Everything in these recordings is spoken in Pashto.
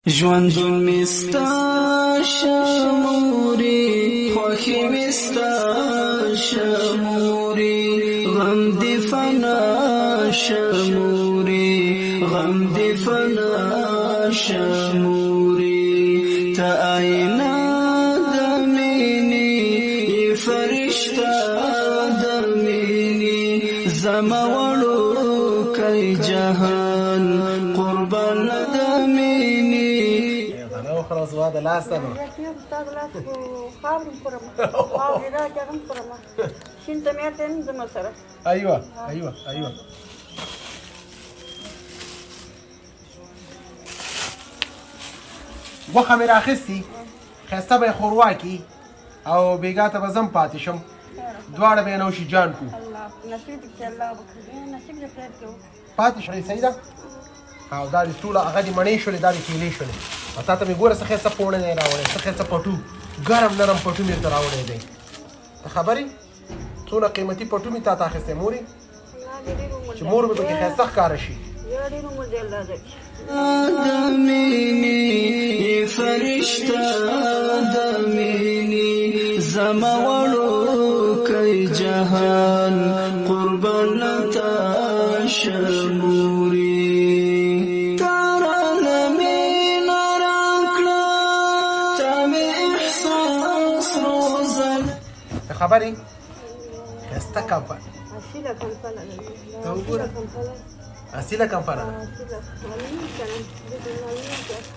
ژوند مستا شموري خوخي مستا شموري غم دي فنا شموري غم دي فنا شموري تا آئنا دميني فرشتا دميني زمولو كي جهان قربان دميني خلاص هذا لا استنى ايوه ايوه ايوه وخه مې راخستې ښایسته به یې ښوروا کي او بېګا ته به زه هم پاتې شم دواړه به یې نوشي جان کړو پاتې شولې صحیح ده او دا دې ټوله هغه دې مڼې شولې دا دې کیلې شولې او تا ته مې ګوره څه ښایسته پوڼه دی راوړی څه ښایسته پټو ګرم نرم پټو مې درته راوړی دی ته خبرې څونه قیمتي پټو مې تا ته اخیستی مورې چې مور مې پکې ښایسته ښکاره شي دميني فرشتا دميني زمولو كي جهان قربان لتا شموري ترى لمين راكلا تامي احساس روزل خبرې ښایسته کمپنه ته وګوره اصیله کمپنه ده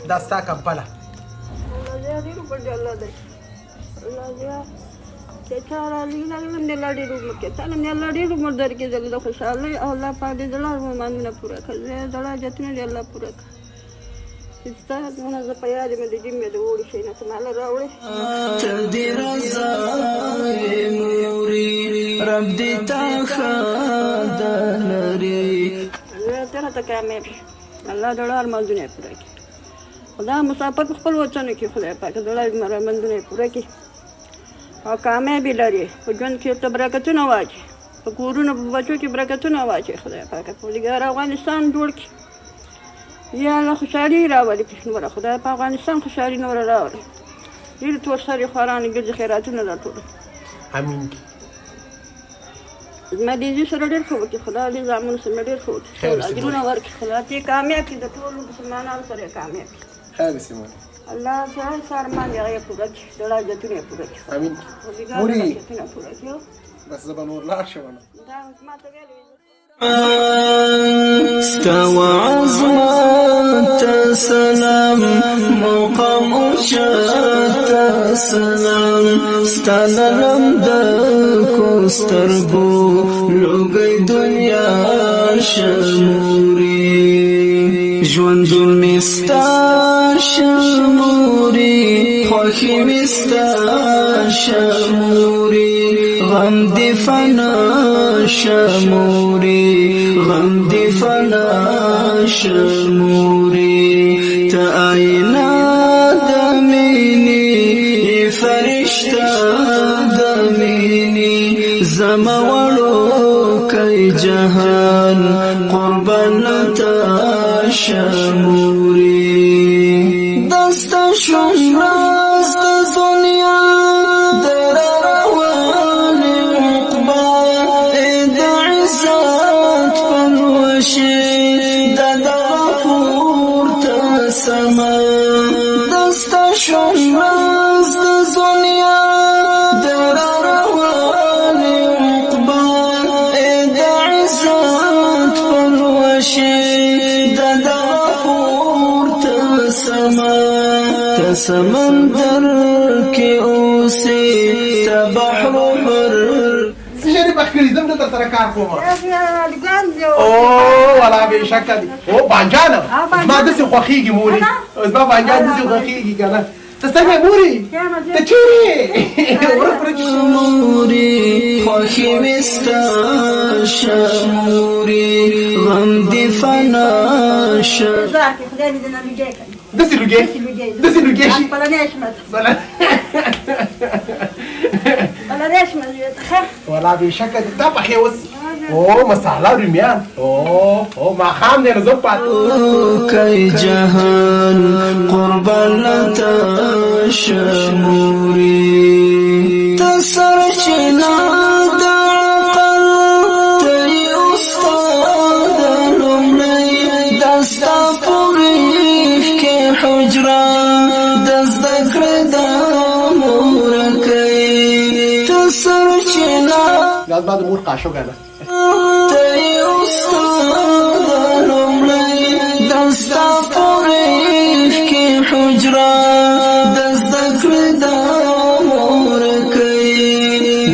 دا ستا کمپله تدي رضاي موري رب دي تاخدنري الله دړه ارمانونه پوره کړي خدا مسافر په خپل وطن کې خدای پاک دړه ارمانونه پوره کړي او کامیابی لري په ژوند کې ته برکتونه واچي په کورونو په بچو کې برکتونه واچي خدای پاک په لګار افغانستان جوړ کړي یا الله خوشحالي راولي نور خدای په افغانستان خوشحالي نور راولي ډېر تور سري خورانې ګرځي خیراتونه راټول امین زما دې دې سره ډېر ښه وکړي خدای دې زامنو سره ډېر ښه وکړي اجرونه ورکړي خدای دې کامیاب کړي د ټولو مسلمانانو سره کامیاب کړي خیر دې سیمه الله تعالی سارمان یې پوره کړي ډېر جتونه پوره کړي امین موري بس زه به نور لاړ شم دا ما ته ویل استوى عظمت سلام مقام شت سلام استلم دکو سترګو لوګي دنیا شموري ژوند مستا شموري خوخي مستا شموري غم دي فنا شموري غم دي فنا شموري تا آئنا دميني فرشتا دميني زمولو كي جهان قربان لتا شموري دستا شمراز دنيا سما دستا شمراز دنیا در روان عقبان د عزت پروشی ددا پورت سما تسمندر کی اوسی تبحر بر زه بخکری زم در سره کار کوم او ولا به شک دي او بانجان ما دسي خوخيږي موري ما بانجان دسي خوخيږي کنه ته څنګه موري ته چیرې موري خوخي مستا شموري غم دي فنا دسي لوګي دسي لوګي شي ولا به شک دي دا په خيوس او مساله رومیان او ما خام دې نو زپات کای جهان لتا شموري تسرچنا د عقل تی استاد لمنی دستا پوریف کې حجرا دزدکر دا مورکی تسرچنا لازم بعد مور قاشو کنه تی استاد لمنی دستا پوریف کې حجرا دزدکر دا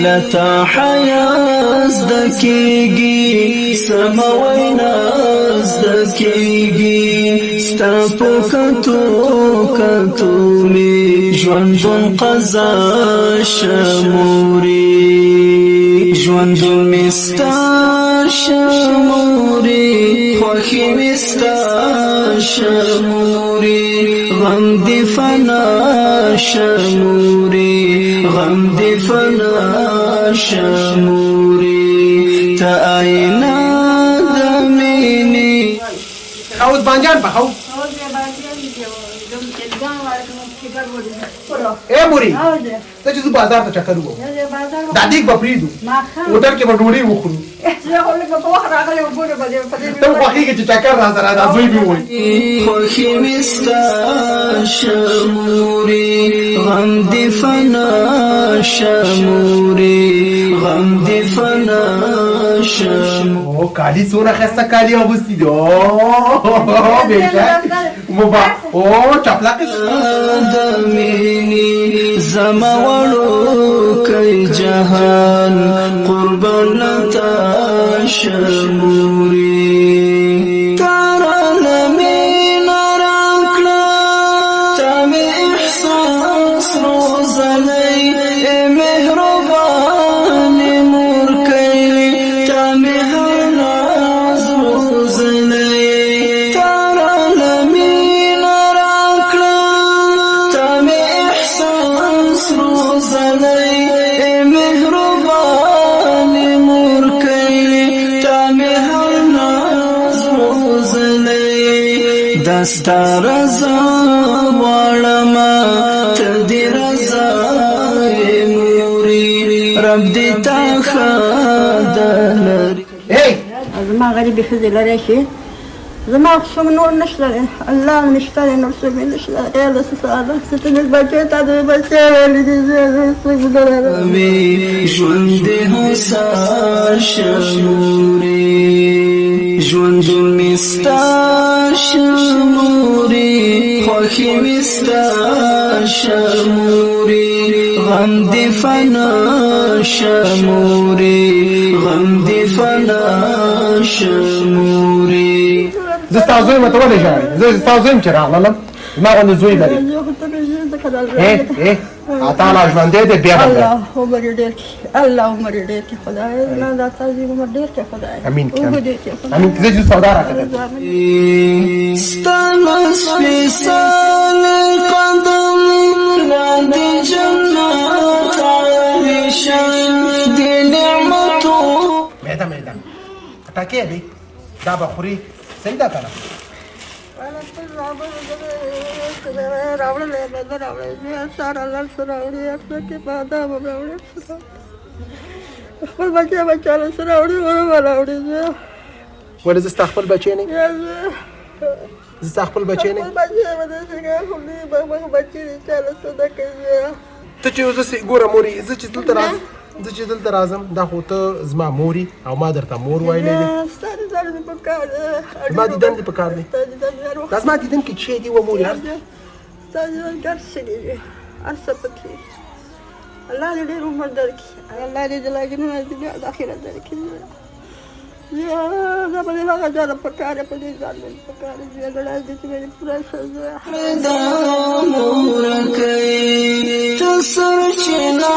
لتا حیاز دکیگی سمویناز دکیگی ستاپو کتو می جوندون قضا شموری جوندون مستا شموری خوخی مستا شموری غم دی فنا شموری غم دی فنا شموری تا آئینا دمینی خاوز بانجان پا خاو اے موری ته چې بازار ته چکر وو دا دیګ بپریدو وټر کې بډوړي وخورو ته خوخي کې چې چکر را سره دا زوی به وای خوخي مستا شموري غم دی فنا شموري غم دی فنا شموري او کالی سونه خسته کالی اوبستی دو بیچا مبا او چپلاک دمینی زما وړو کای جهان قربان لتا شموري تاران مين راکلا تم احساس روزنی مهربان مور کای تم هناز روزنی تاران مين راکلا تم احساس روزنی مهربان مور کای تم هناز روزنی دستا رضا واړما تدی رضا موري رب دې تا خدای اے زما غریبي ښځې لرې شي زما څوم نور نشته دی الله نشته دی نور څوک یې نشته دی الله ساده ستې مې بچی ته د بچی ویلې دي زه څوک نه لرم ژوند هوسا شموري ژوند مستا شموري خوخي مستا شموري غم دی فنا شموري غم دی فنا شموري زستا زوی مته ولې ژاړي زستا زوی چې راغلم ما غوښتل زوی لري اے تعالی ژوند دې بیا الله عمر ډېر کړي الله عمر ډېر کړي خدای نه دا تاسو عمر ډېر کړي خدای امين امين امين زه چې سودا راکړم ستانس بسال قدم لاندې جنت عايشان دي نعمتو میدان ټاکې دی دا به خوري صحیح ده کنه خپل بچه بچاله سره راوړي ورو راوړي ولې زه ستا خپل بچی نه زه ستا خپل بچی نه ته چې اوس ګوره موري زه چې دلته راځم دا خو ته زما موري او ما درته مور ویلی دی زما دیدن دې په کار دی دا زما دیدن کې چې دی و موري ستا دیدن کې هر څه دی هر څه پکې الله دې ډېر عمر درکړي الله دې د لاجنونه د آخرت درکړي زه په دې هغه ځان په کار په دې ځان په کار دې ګړای دې چې مې پوره سزا دا مور کوي تسر چنا